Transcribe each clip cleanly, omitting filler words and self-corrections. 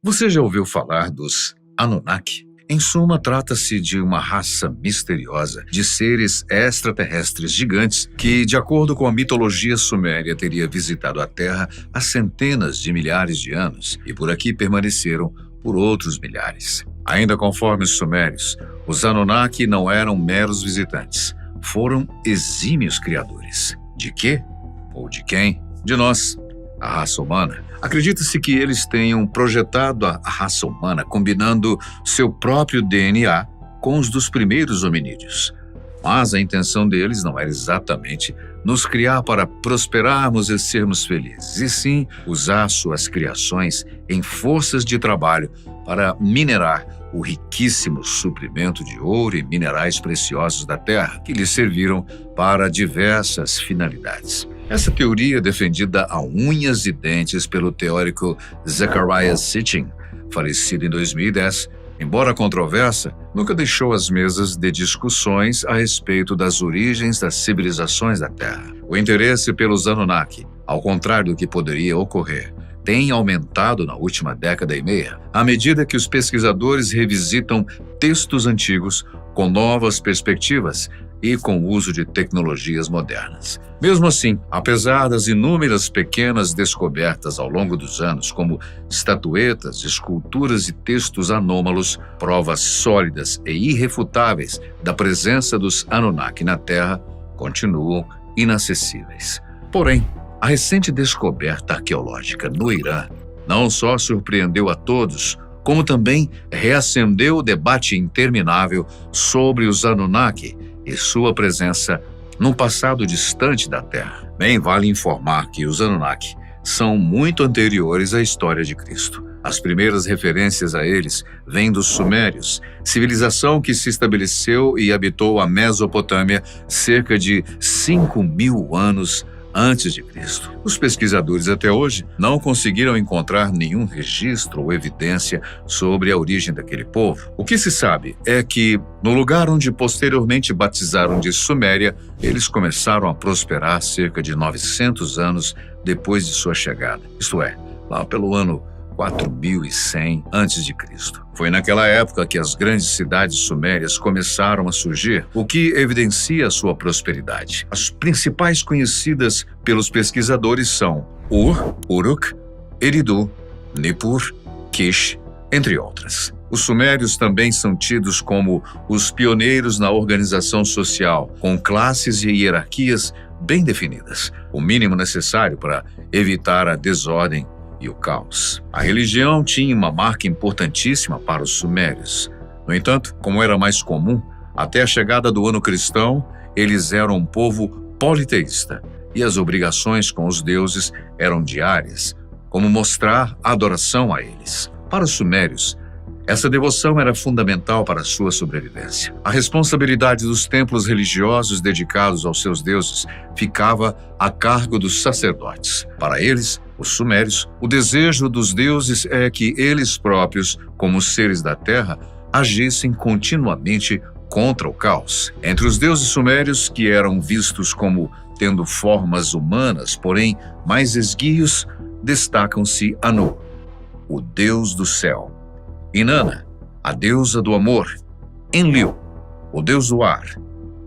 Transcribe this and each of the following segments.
Você já ouviu falar dos Anunnaki? Em suma, trata-se de uma raça misteriosa de seres extraterrestres gigantes que, de acordo com a mitologia suméria, teria visitado a Terra há centenas de milhares de anos e por aqui permaneceram por outros milhares. Ainda conforme os sumérios, os Anunnaki não eram meros visitantes, foram exímios criadores. De quê? Ou de quem? De nós, a raça humana. Acredita-se que eles tenham projetado a raça humana combinando seu próprio DNA com os dos primeiros hominídeos. Mas a intenção deles não era exatamente nos criar para prosperarmos e sermos felizes, e sim usar suas criações em forças de trabalho para minerar o riquíssimo suprimento de ouro e minerais preciosos da Terra, que lhes serviram para diversas finalidades. Essa teoria, defendida a unhas e dentes pelo teórico Zecharia Sitchin, falecido em 2010, embora controversa, nunca deixou as mesas de discussões a respeito das origens das civilizações da Terra. O interesse pelos Anunnaki, ao contrário do que poderia ocorrer, tem aumentado na última década e meia, à medida que os pesquisadores revisitam textos antigos com novas perspectivas e com o uso de tecnologias modernas. Mesmo assim, apesar das inúmeras pequenas descobertas ao longo dos anos, como estatuetas, esculturas e textos anômalos, provas sólidas e irrefutáveis da presença dos Anunnaki na Terra continuam inacessíveis. Porém, a recente descoberta arqueológica no Irã não só surpreendeu a todos, como também reacendeu o debate interminável sobre os Anunnaki e sua presença num passado distante da Terra. Bem, vale informar que os Anunnaki são muito anteriores à história de Cristo. As primeiras referências a eles vêm dos Sumérios, civilização que se estabeleceu e habitou a Mesopotâmia cerca de 5.000 anos antes de Cristo. Os pesquisadores até hoje não conseguiram encontrar nenhum registro ou evidência sobre a origem daquele povo. O que se sabe é que, no lugar onde posteriormente batizaram de Suméria, eles começaram a prosperar cerca de 900 anos depois de sua chegada. Isto é, lá pelo ano 4100 a.C. Foi naquela época que as grandes cidades sumérias começaram a surgir, o que evidencia a sua prosperidade. As principais conhecidas pelos pesquisadores são Ur, Uruk, Eridu, Nippur, Kish, entre outras. Os sumérios também são tidos como os pioneiros na organização social, com classes e hierarquias bem definidas, o mínimo necessário para evitar a desordem e o caos. A religião tinha uma marca importantíssima para os sumérios. No entanto, como era mais comum, até a chegada do ano cristão, eles eram um povo politeísta e as obrigações com os deuses eram diárias, como mostrar a adoração a eles. Para os sumérios, essa devoção era fundamental para a sua sobrevivência. A responsabilidade dos templos religiosos dedicados aos seus deuses ficava a cargo dos sacerdotes. Para eles, os sumérios, o desejo dos deuses é que eles próprios, como seres da terra, agissem continuamente contra o caos. Entre os deuses sumérios, que eram vistos como tendo formas humanas, porém mais esguios, destacam-se Anu, o deus do céu; Inanna, a deusa do amor; Enlil, o deus do ar;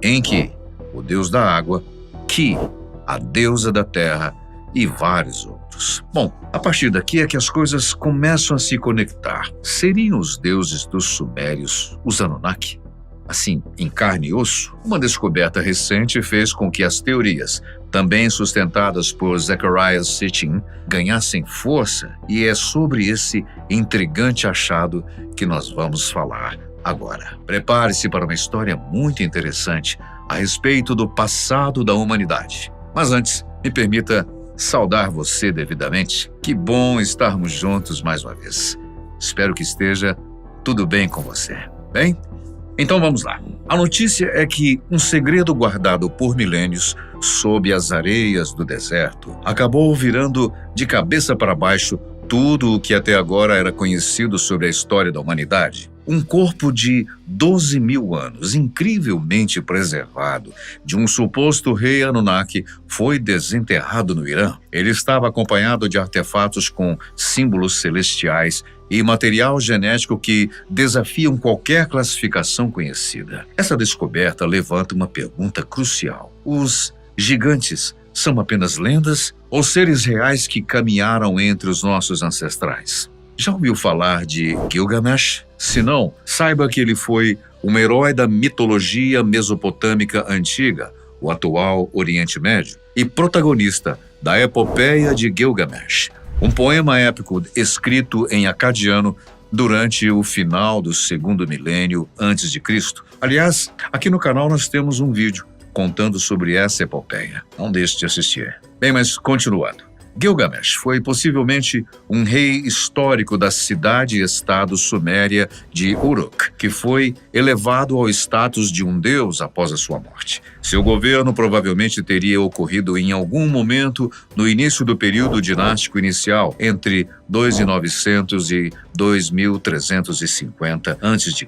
Enki, o deus da água; Ki, a deusa da terra, e vários outros. Bom, a partir daqui é que as coisas começam a se conectar. Seriam os deuses dos sumérios os Anunnaki? Assim, em carne e osso? Uma descoberta recente fez com que as teorias, também sustentadas por Zecharia Sitchin, ganhassem força, e é sobre esse intrigante achado que nós vamos falar agora. Prepare-se para uma história muito interessante a respeito do passado da humanidade. Mas antes, me permita saudar você devidamente. Que bom estarmos juntos mais uma vez. Espero que esteja tudo bem com você. Bem? Então vamos lá. A notícia é que um segredo guardado por milênios sob as areias do deserto acabou virando de cabeça para baixo tudo o que até agora era conhecido sobre a história da humanidade. Um corpo de 12.000 anos, incrivelmente preservado, de um suposto rei Anunnaki, foi desenterrado no Irã. Ele estava acompanhado de artefatos com símbolos celestiais e material genético que desafiam qualquer classificação conhecida. Essa descoberta levanta uma pergunta crucial. Os gigantes são apenas lendas ou seres reais que caminharam entre os nossos ancestrais? Já ouviu falar de Gilgamesh? Se não, saiba que ele foi um herói da mitologia mesopotâmica antiga, o atual Oriente Médio, e protagonista da epopeia de Gilgamesh, um poema épico escrito em acadiano durante o final do segundo milênio antes de Cristo. Aliás, aqui no canal nós temos um vídeo contando sobre essa epopeia. Não deixe de assistir. Bem, mas continuando. Gilgamesh foi possivelmente um rei histórico da cidade-estado suméria de Uruk, que foi elevado ao status de um deus após a sua morte. Seu governo provavelmente teria ocorrido em algum momento no início do período dinástico inicial, entre 2900 e 2350 a.C.,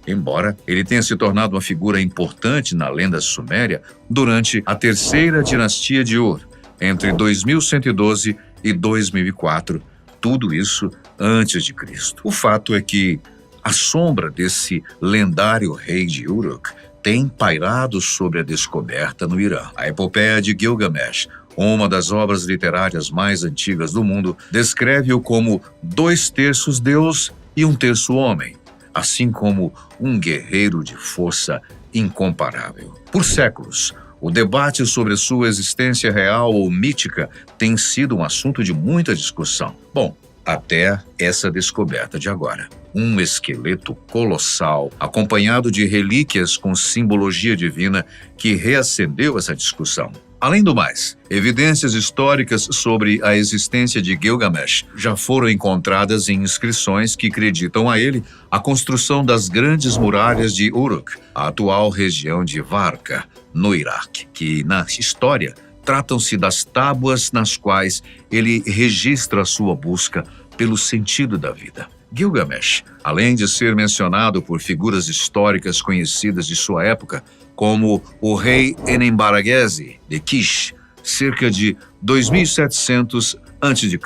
embora ele tenha se tornado uma figura importante na lenda suméria durante a terceira dinastia de Ur, entre 2112 e 2004, tudo isso antes de Cristo. O fato é que a sombra desse lendário rei de Uruk tem pairado sobre a descoberta no Irã. A epopeia de Gilgamesh, uma das obras literárias mais antigas do mundo, descreve-o como 2/3 Deus e 1/3 homem, assim como um guerreiro de força incomparável. Por séculos, o debate sobre sua existência real ou mítica tem sido um assunto de muita discussão. Bom, até essa descoberta de agora. Um esqueleto colossal, acompanhado de relíquias com simbologia divina, que reacendeu essa discussão. Além do mais, evidências históricas sobre a existência de Gilgamesh já foram encontradas em inscrições que acreditam a ele a construção das grandes muralhas de Uruk, a atual região de Varka, no Iraque, que na história tratam-se das tábuas nas quais ele registra a sua busca pelo sentido da vida. Gilgamesh, além de ser mencionado por figuras históricas conhecidas de sua época, como o rei Enembaraguese de Kish, cerca de 2700 a.C.,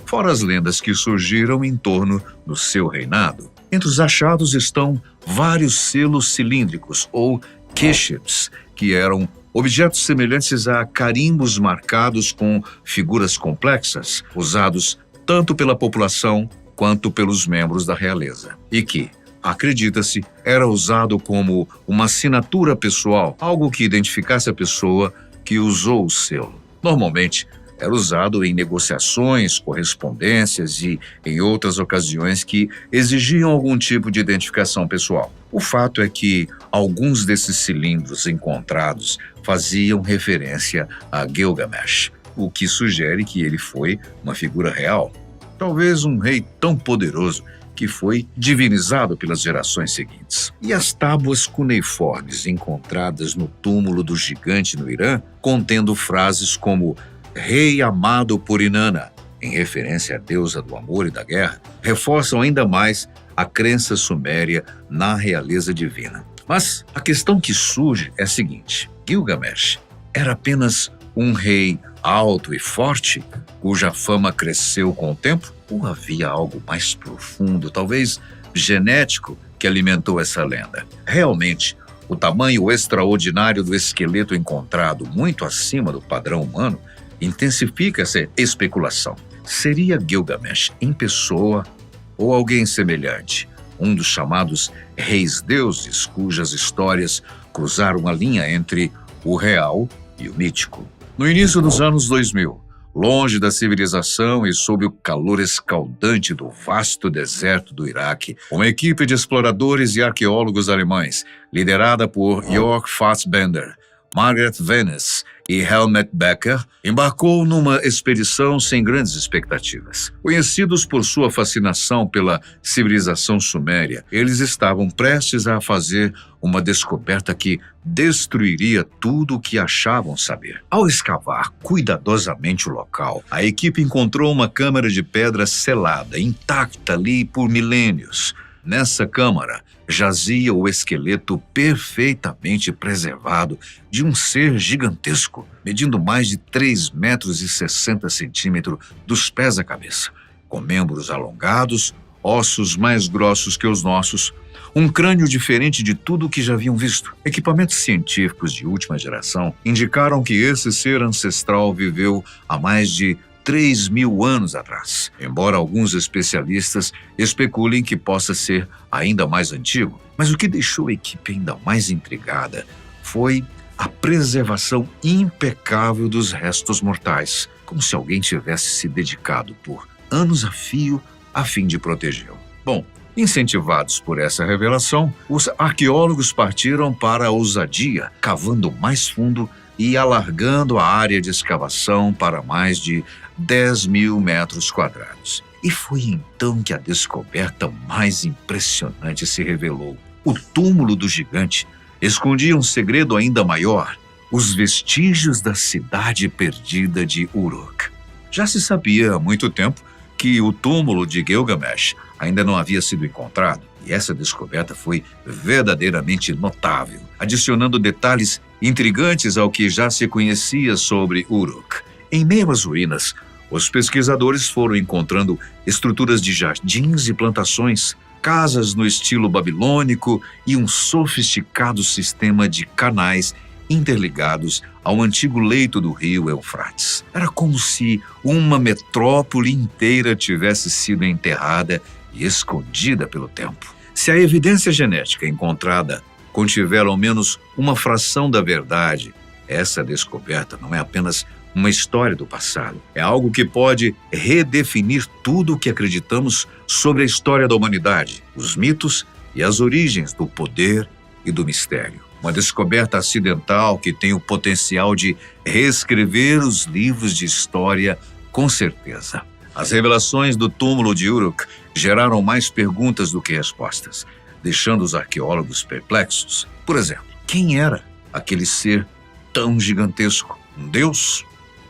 fora as lendas que surgiram em torno do seu reinado. Entre os achados estão vários selos cilíndricos, ou kesheps, que eram objetos semelhantes a carimbos marcados com figuras complexas, usados tanto pela população quanto pelos membros da realeza, e que, acredita-se, era usado como uma assinatura pessoal, algo que identificasse a pessoa que usou o selo. Normalmente, era usado em negociações, correspondências e em outras ocasiões que exigiam algum tipo de identificação pessoal. O fato é que alguns desses cilindros encontrados faziam referência a Gilgamesh, o que sugere que ele foi uma figura real. Talvez um rei tão poderoso que foi divinizado pelas gerações seguintes. E as tábuas cuneiformes encontradas no túmulo do gigante no Irã, contendo frases como Rei amado por Inanna, em referência à deusa do amor e da guerra, reforçam ainda mais a crença suméria na realeza divina. Mas a questão que surge é a seguinte: Gilgamesh era apenas um rei alto e forte, cuja fama cresceu com o tempo? Ou havia algo mais profundo, talvez genético, que alimentou essa lenda? Realmente, o tamanho extraordinário do esqueleto encontrado, muito acima do padrão humano, intensifica essa especulação. Seria Gilgamesh em pessoa ou alguém semelhante, um dos chamados reis-deuses, cujas histórias cruzaram a linha entre o real e o mítico? No início dos anos 2000, longe da civilização e sob o calor escaldante do vasto deserto do Iraque, uma equipe de exploradores e arqueólogos alemães, liderada por Jörg Fassbender, Margaret Venice e Helmut Becker, embarcou numa expedição sem grandes expectativas. Conhecidos por sua fascinação pela civilização suméria, eles estavam prestes a fazer uma descoberta que destruiria tudo o que achavam saber. Ao escavar cuidadosamente o local, a equipe encontrou uma câmara de pedra selada, intacta ali por milênios. Nessa câmara jazia o esqueleto perfeitamente preservado de um ser gigantesco, medindo mais de 3,60 metros dos pés à cabeça. com membros alongados, ossos mais grossos que os nossos, um crânio diferente de tudo o que já haviam visto. Equipamentos científicos de última geração indicaram que esse ser ancestral viveu há mais de 3.000 anos atrás, embora alguns especialistas especulem que possa ser ainda mais antigo. Mas o que deixou a equipe ainda mais intrigada foi a preservação impecável dos restos mortais, como se alguém tivesse se dedicado por anos a fio a fim de protegê-lo. Bom, incentivados por essa revelação, os arqueólogos partiram para a ousadia, cavando mais fundo e alargando a área de escavação para mais de 10.000 metros quadrados. E foi então que a descoberta mais impressionante se revelou. O túmulo do gigante escondia um segredo ainda maior: os vestígios da cidade perdida de Uruk. Já se sabia há muito tempo que o túmulo de Gilgamesh ainda não havia sido encontrado, e essa descoberta foi verdadeiramente notável, adicionando detalhes intrigantes ao que já se conhecia sobre Uruk. Em meio às ruínas, os pesquisadores foram encontrando estruturas de jardins e plantações, casas no estilo babilônico e um sofisticado sistema de canais interligados ao antigo leito do rio Eufrates. Era como se uma metrópole inteira tivesse sido enterrada e escondida pelo tempo. Se a evidência genética encontrada contiver ao menos uma fração da verdade, essa descoberta não é apenas uma história do passado. É algo que pode redefinir tudo o que acreditamos sobre a história da humanidade, os mitos e as origens do poder e do mistério. Uma descoberta acidental que tem o potencial de reescrever os livros de história, com certeza. As revelações do túmulo de Uruk geraram mais perguntas do que respostas, deixando os arqueólogos perplexos. Por exemplo, quem era aquele ser tão gigantesco? Um deus?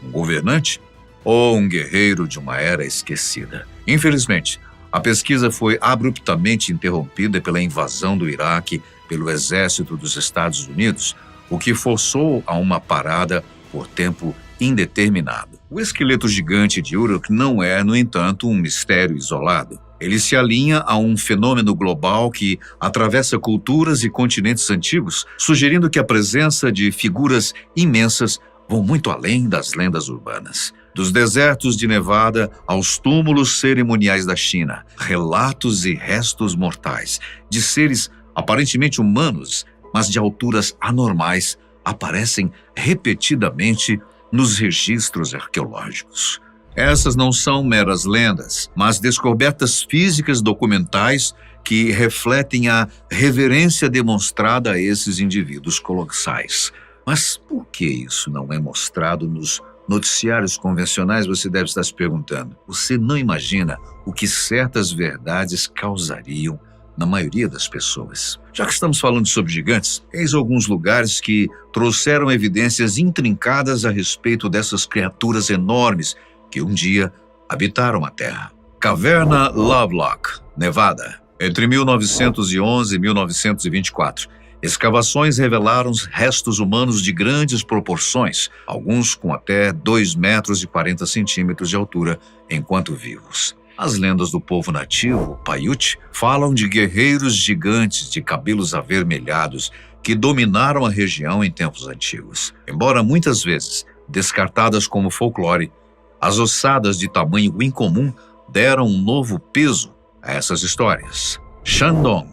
Um governante? Ou um guerreiro de uma era esquecida? Infelizmente, a pesquisa foi abruptamente interrompida pela invasão do Iraque pelo exército dos Estados Unidos, o que forçou a uma parada por tempo indeterminado. O esqueleto gigante de Uruk não é, no entanto, um mistério isolado. Ele se alinha a um fenômeno global que atravessa culturas e continentes antigos, sugerindo que a presença de figuras imensas vão muito além das lendas urbanas. Dos desertos de Nevada aos túmulos cerimoniais da China, relatos e restos mortais de seres aparentemente humanos, mas de alturas anormais, aparecem repetidamente nos registros arqueológicos. Essas não são meras lendas, mas descobertas físicas documentais que refletem a reverência demonstrada a esses indivíduos colossais. Mas por que isso não é mostrado nos noticiários convencionais, você deve estar se perguntando. Você não imagina o que certas verdades causariam na maioria das pessoas. Já que estamos falando sobre gigantes, eis alguns lugares que trouxeram evidências intrincadas a respeito dessas criaturas enormes que um dia habitaram a Terra. Caverna Lovelock, Nevada. Entre 1911 e 1924, escavações revelaram restos humanos de grandes proporções, alguns com até 2,40 metros de altura enquanto vivos. As lendas do povo nativo, Paiute, falam de guerreiros gigantes de cabelos avermelhados que dominaram a região em tempos antigos. Embora muitas vezes descartadas como folclore, as ossadas de tamanho incomum deram um novo peso a essas histórias. Shandong,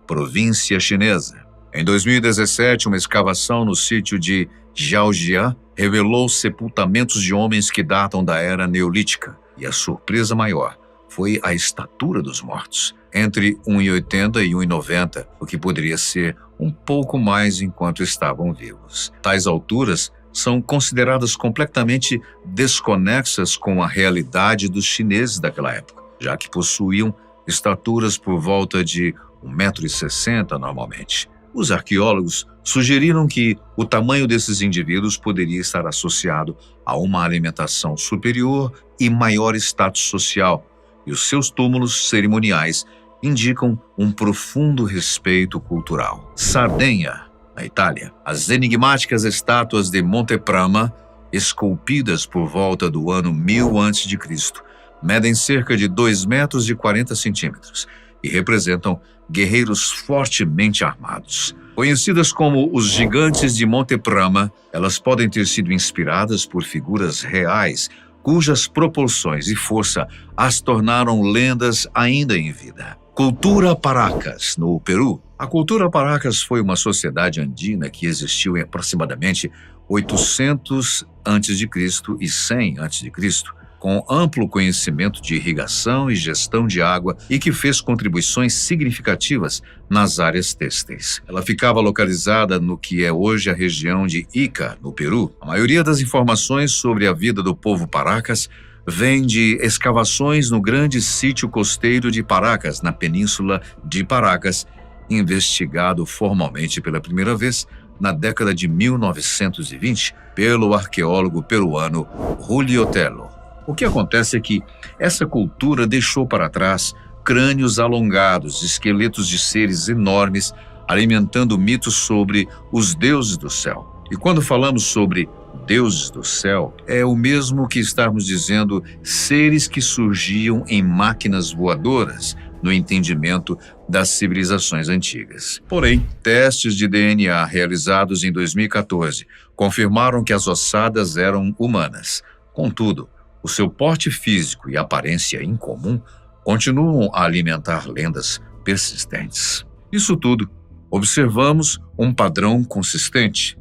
província chinesa. Em 2017, uma escavação no sítio de Jiaojian revelou sepultamentos de homens que datam da era neolítica. E a surpresa maior foi a estatura dos mortos, entre 1,80 e 1,90, o que poderia ser um pouco mais enquanto estavam vivos. Tais alturas são consideradas completamente desconexas com a realidade dos chineses daquela época, já que possuíam estaturas por volta de 1,60 m normalmente. Os arqueólogos sugeriram que o tamanho desses indivíduos poderia estar associado a uma alimentação superior e maior status social, e os seus túmulos cerimoniais indicam um profundo respeito cultural. Sardenha, na Itália. As enigmáticas estátuas de Monte Prama, esculpidas por volta do ano 1000 a.C., medem cerca de 2 metros e 40 centímetros e representam guerreiros fortemente armados. Conhecidas como os gigantes de Monte Brahma, elas podem ter sido inspiradas por figuras reais, cujas proporções e força as tornaram lendas ainda em vida. Cultura Paracas, no Peru. A cultura Paracas foi uma sociedade andina que existiu em aproximadamente 800 a.C. e 100 a.C., com amplo conhecimento de irrigação e gestão de água e que fez contribuições significativas nas áreas têxteis. Ela ficava localizada no que é hoje a região de Ica, no Peru. A maioria das informações sobre a vida do povo Paracas vem de escavações no grande sítio costeiro de Paracas, na península de Paracas, investigado formalmente pela primeira vez na década de 1920 pelo arqueólogo peruano Julio Tello. O que acontece é que essa cultura deixou para trás crânios alongados, esqueletos de seres enormes, alimentando mitos sobre os deuses do céu. E quando falamos sobre deuses do céu, é o mesmo que estarmos dizendo seres que surgiam em máquinas voadoras, no entendimento das civilizações antigas. Porém, testes de DNA realizados em 2014 confirmaram que as ossadas eram humanas. Contudo, o seu porte físico e aparência incomum continuam a alimentar lendas persistentes. Isso tudo, observamos um padrão consistente.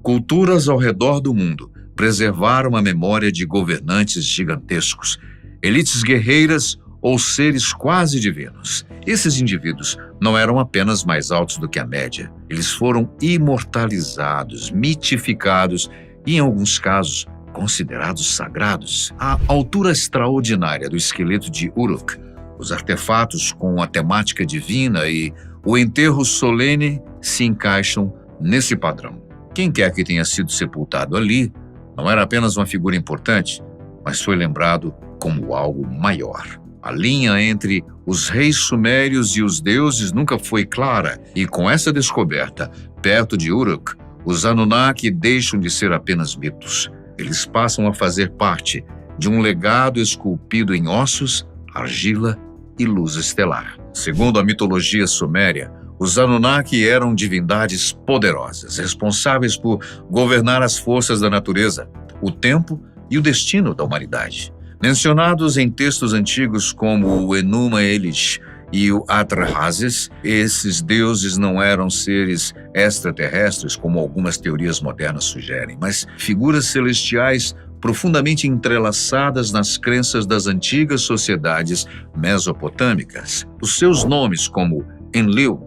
Culturas ao redor do mundo preservaram a memória de governantes gigantescos, elites guerreiras ou seres quase divinos. Esses indivíduos não eram apenas mais altos do que a média. Eles foram imortalizados, mitificados e, em alguns casos, considerados sagrados. A altura extraordinária do esqueleto de Uruk, os artefatos com a temática divina e o enterro solene se encaixam nesse padrão. Quem quer que tenha sido sepultado ali não era apenas uma figura importante, mas foi lembrado como algo maior. A linha entre os reis sumérios e os deuses nunca foi clara, e com essa descoberta, perto de Uruk, os Anunnaki deixam de ser apenas mitos. Eles passam a fazer parte de um legado esculpido em ossos, argila e luz estelar. Segundo a mitologia suméria, os Anunnaki eram divindades poderosas, responsáveis por governar as forças da natureza, o tempo e o destino da humanidade. Mencionados em textos antigos como o Enuma Elish e o Atrahasis, esses deuses não eram seres extraterrestres, como algumas teorias modernas sugerem, mas figuras celestiais profundamente entrelaçadas nas crenças das antigas sociedades mesopotâmicas. Os seus nomes, como Enlil,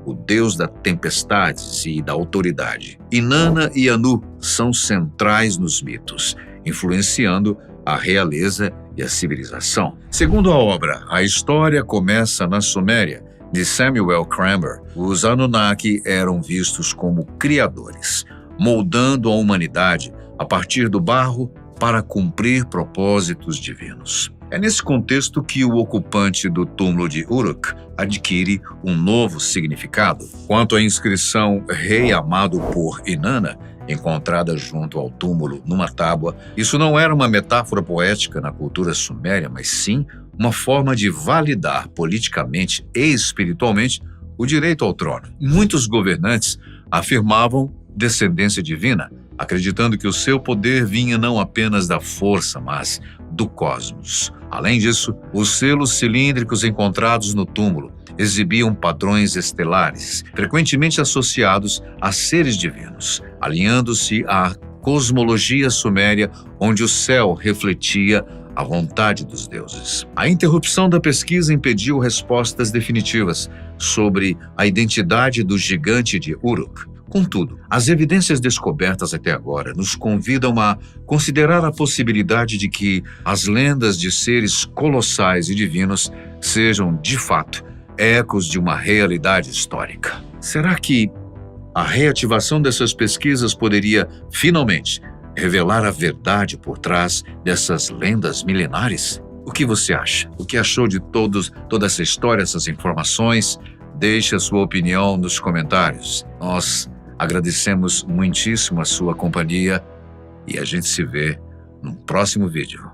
o deus das tempestades e da autoridade, Inanna e Anu, são centrais nos mitos, influenciando a realeza e a civilização. Segundo a obra A História Começa na Suméria, de Samuel Kramer, os Anunnaki eram vistos como criadores, moldando a humanidade a partir do barro para cumprir propósitos divinos. É nesse contexto que o ocupante do túmulo de Uruk adquire um novo significado. Quanto à inscrição Rei amado por Inanna, encontrada junto ao túmulo numa tábua, isso não era uma metáfora poética na cultura suméria, mas sim uma forma de validar politicamente e espiritualmente o direito ao trono. Muitos governantes afirmavam descendência divina, acreditando que o seu poder vinha não apenas da força, mas do cosmos. Além disso, os selos cilíndricos encontrados no túmulo exibiam padrões estelares, frequentemente associados a seres divinos, alinhando-se à cosmologia suméria, onde o céu refletia a vontade dos deuses. A interrupção da pesquisa impediu respostas definitivas sobre a identidade do gigante de Uruk. Contudo, as evidências descobertas até agora nos convidam a considerar a possibilidade de que as lendas de seres colossais e divinos sejam, de fato, ecos de uma realidade histórica. Será que a reativação dessas pesquisas poderia, finalmente, revelar a verdade por trás dessas lendas milenares? O que você acha? O que achou de toda essa história, essas informações? Deixe a sua opinião nos comentários. Nós agradecemos muitíssimo a sua companhia e a gente se vê no próximo vídeo.